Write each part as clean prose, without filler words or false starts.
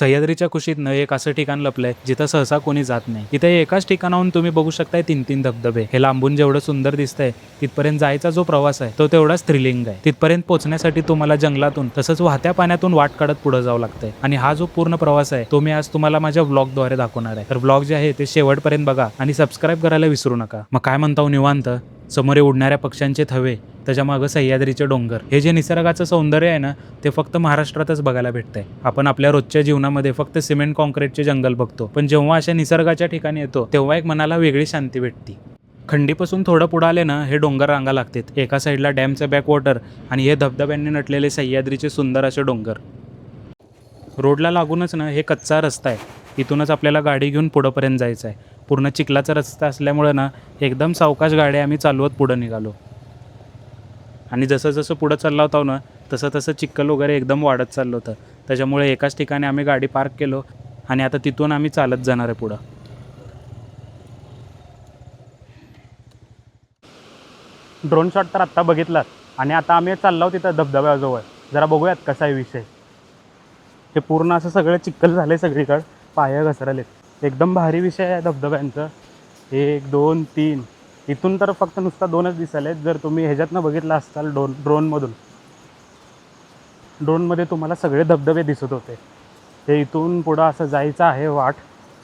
सह्याद्रीच्या कुशीतनं एक असं ठिकाण लपलंय जिथं सहसा कोणी जात नाही. इथे एकाच ठिकाणाहून तुम्ही बघू शकताय 3-3 धबधबे. हे लांबून जेवढं सुंदर दिसतंय तिथपर्यंत जायचा जो प्रवास आहे तो तेवढाच थ्रिलिंग आहे. तिथपर्यंत पोहोचण्यासाठी तुम्हाला जंगलातून तसंच वाहत्या पाण्यातून वाट काढत पुढे जावं लागतंय आणि हा जो पूर्ण प्रवास आहे तो मी आज तुम्हाला माझ्या व्लॉगद्वारे दाखवणार आहे. तर व्लॉग जे आहे ते शेवटपर्यंत बघा आणि सबस्क्राईब करायला विसरू नका. मग काय म्हणता निवांत? समोर उडणाऱ्या पक्ष्यांचे थवे, त्याच्या मागं सह्याद्रीचे डोंगर, हे जे निसर्गाचं सौंदर्य आहे ना ते फक्त महाराष्ट्रातच बघायला भेटतंय. आपण आपल्या रोजच्या जीवनामध्ये फक्त सिमेंट कॉन्क्रीटचे जंगल बघतो, पण जेव्हा अशा निसर्गाच्या ठिकाणी येतो तेव्हा एक मनाला वेगळी शांती भेटते. खंडीपासून थोडं पुढे आले ना हे डोंगर रांगा लागतात. एका साईडला डॅमचं बॅकवॉटर आणि हे धबधब्यांनी नटलेले सह्याद्रीचे सुंदर असे डोंगर. रोडला लागूनच ना हे कच्चा रस्ता आहे. इथूनच आपल्याला गाडी घेऊन पुढंपर्यंत जायचं आहे. पूर्ण चिखलाचा रस्ता असल्यामुळे ना एकदम सावकाश गाड्या आम्ही चालवत पुढं निघालो. आणि जसं जसं पुढं चालला होता ना तसं तसं चिखल वगैरे एकदम वाढत चाललं होतं. त्याच्यामुळे एकाच ठिकाणी आम्ही गाडी पार्क केलो आणि आता तिथून आम्ही चालत जाणार आहे पुढं. ड्रोन शॉट तर आत्ता बघितलात आणि आता आम्ही चाललो तिथं धबधब्याजवळ. जरा बघूयात कसा आहे विषय. हे पूर्ण असं सगळं चिखल झालं आहे सगळीकडं, पाय घसरलेत. एकदम भारी विषय आहे धबधब्यांचं. 1 2 3 इथून तर फक्त नुसता 2च दिसायलेत. जर तुम्ही ह्याच्यातनं बघितलं असाल ड्रोनमध्ये तुम्हाला सगळे धबधबे दिसत होते. ते इथून पुढं असं जायचं आहे वाट.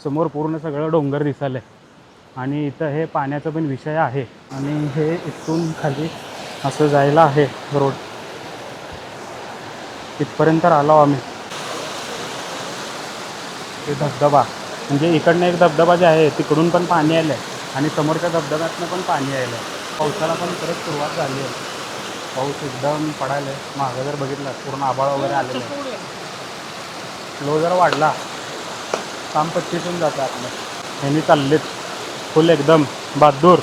समोर पूर्ण सगळं डोंगर दिसायलं आहे आणि इथं हे पाण्याचा पण विषय आहे आणि हे इथून खाली असं जायला आहे रोड. इथपर्यंत आलो आम्ही. हे धबधबा म्हणजे इकडनं एक धबधबा जे आहे तिकडून पण पाणी आलं आहे आणि समोरच्या धबधब्यातनं पण पाणी आलं आहे. पावसाला पण परत सुरुवात झाली आहे. पाऊस एकदम पडायला आहे. मागं जर बघितलं पूर्ण आभाळ वगैरे आलेलं आहे. फ्लो जर वाढला काम 25 जातं आपलं. ह्यांनी चाललेत फुल एकदम बहादूर.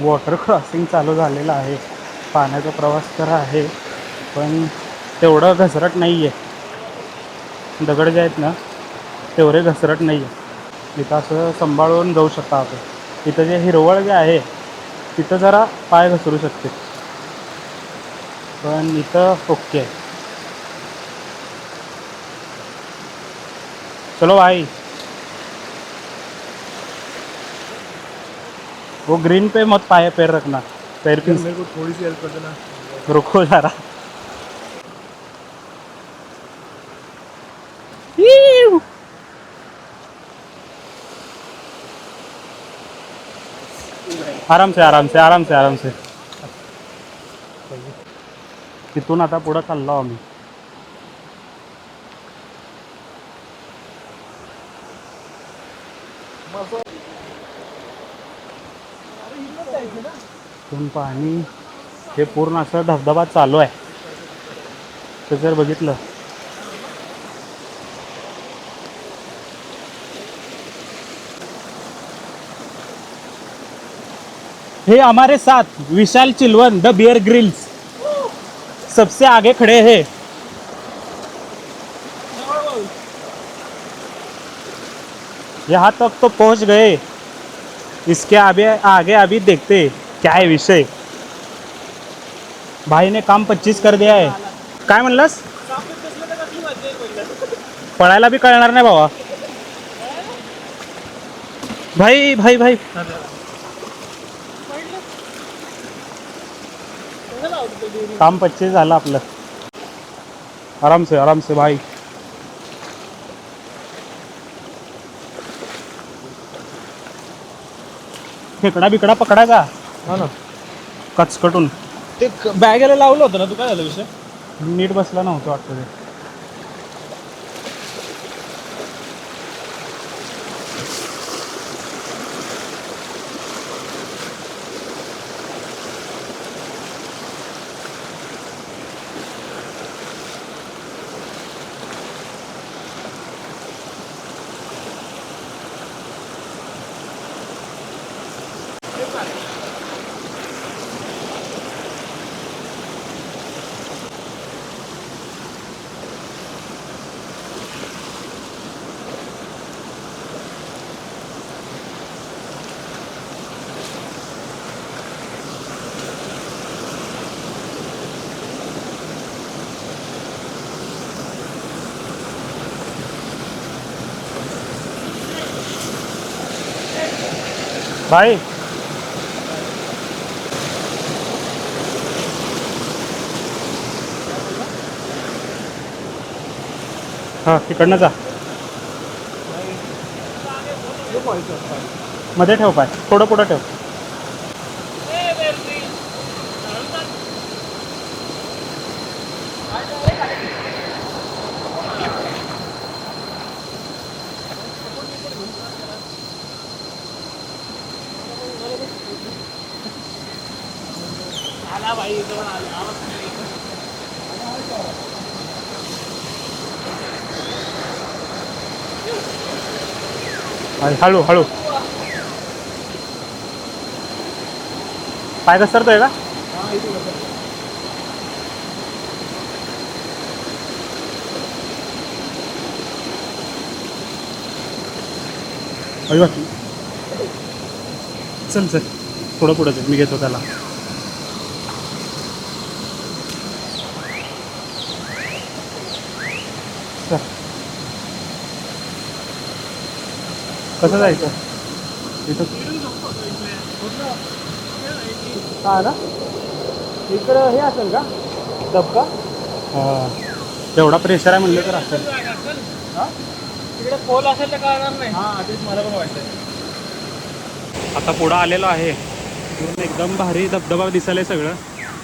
वॉटर क्रॉसिंग चालू झालेलं आहे. पाण्याचा प्रवास तर आहे पण तेवढं घसरट नाही आहे. दगड जे आहेत ना तेवढे घसरट नाही आहे. इथं असं सांभाळून जाऊ शकता आपण. इथं जे हिरवळ जे आहे तिथं जरा पाय घसरू शकते पण इथं ओके आहे. चलो भाई. वो ग्रीन पे मत पैर रखना. पैर पे मेरे को थोड़ी सी हेल्प कर देना. रुको जरा. आराम से आराम से आराम से आराम से. तिथून आता पुढं चाललो आम्ही. पण पाणी हे पूर्ण असं धबधबा चालू आहे. तर जर बघितलं हे हमारे साथ विशाल चिलवन द बियर ग्रिल्स सबसे आगे खड़े हैं. यहाँ तक तो पहुंच गए. इसके आगे अभी देखते क्या है विषय. भाई ने काम 25 कर दिया है. काय म्हणलास? पळायला बी कळणार नाही बाबा. भाई भाई भाई काम 25 झालं आपलं. आराम से भाई. खेकडा बिकडा पकडायचा हा ना. कचकटून. ते बॅगेला लावलं होतं ना तू. काय झालं विषय? नीट बसला नव्हतं वाटतं ते. भाई हां तिकडनं जा मध्ये ठेव पाय थोडं पुढं ठेव हळू हळू पाय घसरतोय का चल चल थोडं पुढं चल मी घेतो त्याला चल. कसं जायचं इथं हा ना इकडं हे असेल का धबका एवढा प्रेशर आहे म्हणलं तर असेल हा तिकडे पोल असेल तर कळणार नाही हा तेच मला पण वाटतंय आता पुढं आलेलो आहे इथून एकदम भारी धबधबा दिसायला सगळं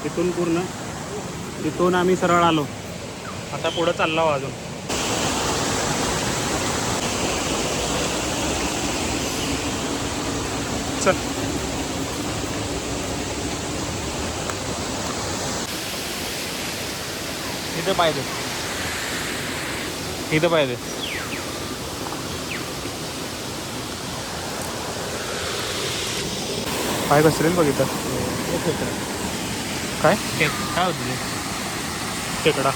इथून पूर्ण इथून आम्ही सरळ आलो आता पुढं चाललो अजून चल इथं पाहिजे इथं पाहिजे पाय घसरेल बघितलं काय काय होतं टेकडा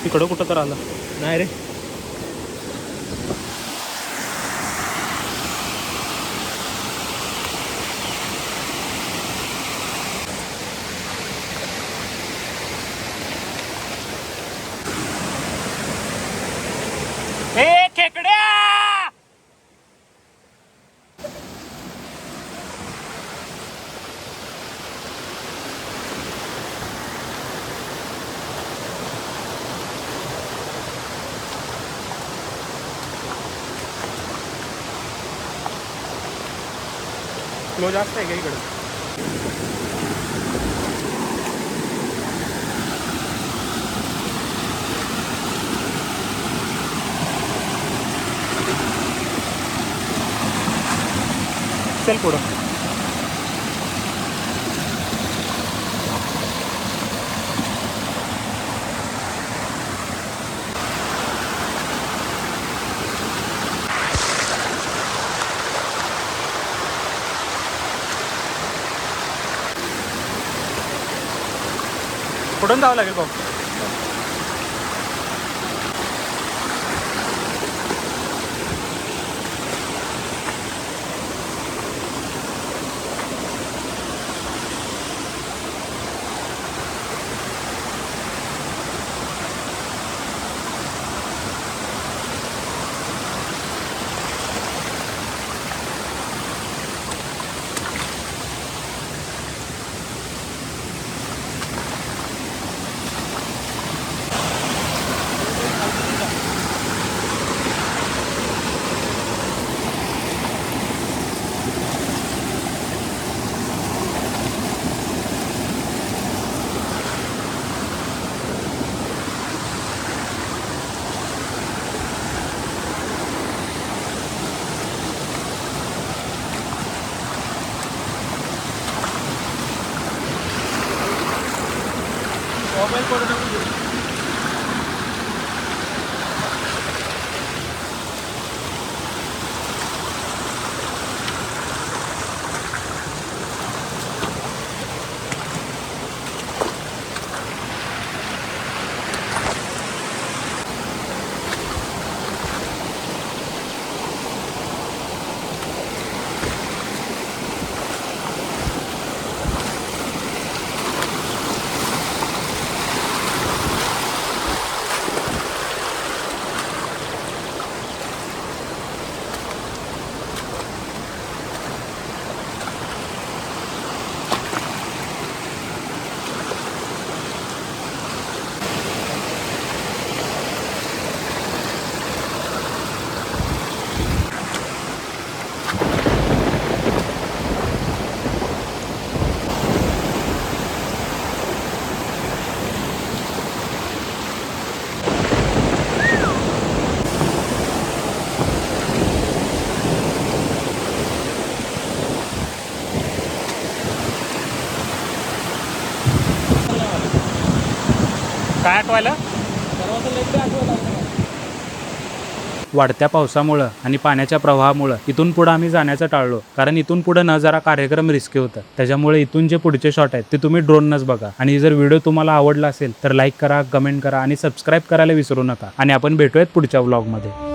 तिकडं कुठं तर आलं नाही रे खेकड्या फ्लो जास्त आहे का इकडं चल पुढं कुठून जावं लागेल भाऊ मोबाईल पडू नको काय आठवायला? परवाचं लेकडे आठवलं लागलं. वाढत्या पावसामुळं आणि पाण्याच्या प्रवाहामुळं इथून पुढं आम्ही जाण्याचं टाळलो, कारण इथून पुढं न जरा कार्यक्रम रिस्की होतं. त्याच्यामुळे इथून जे पुढचे शॉट आहेत ते तुम्ही ड्रोननंच बघा. आणि जर व्हिडिओ तुम्हाला आवडला असेल तर लाईक करा, कमेंट करा आणि सबस्क्राईब करायला विसरू नका. आणि आपण भेटूयात पुढच्या व्लॉगमध्ये.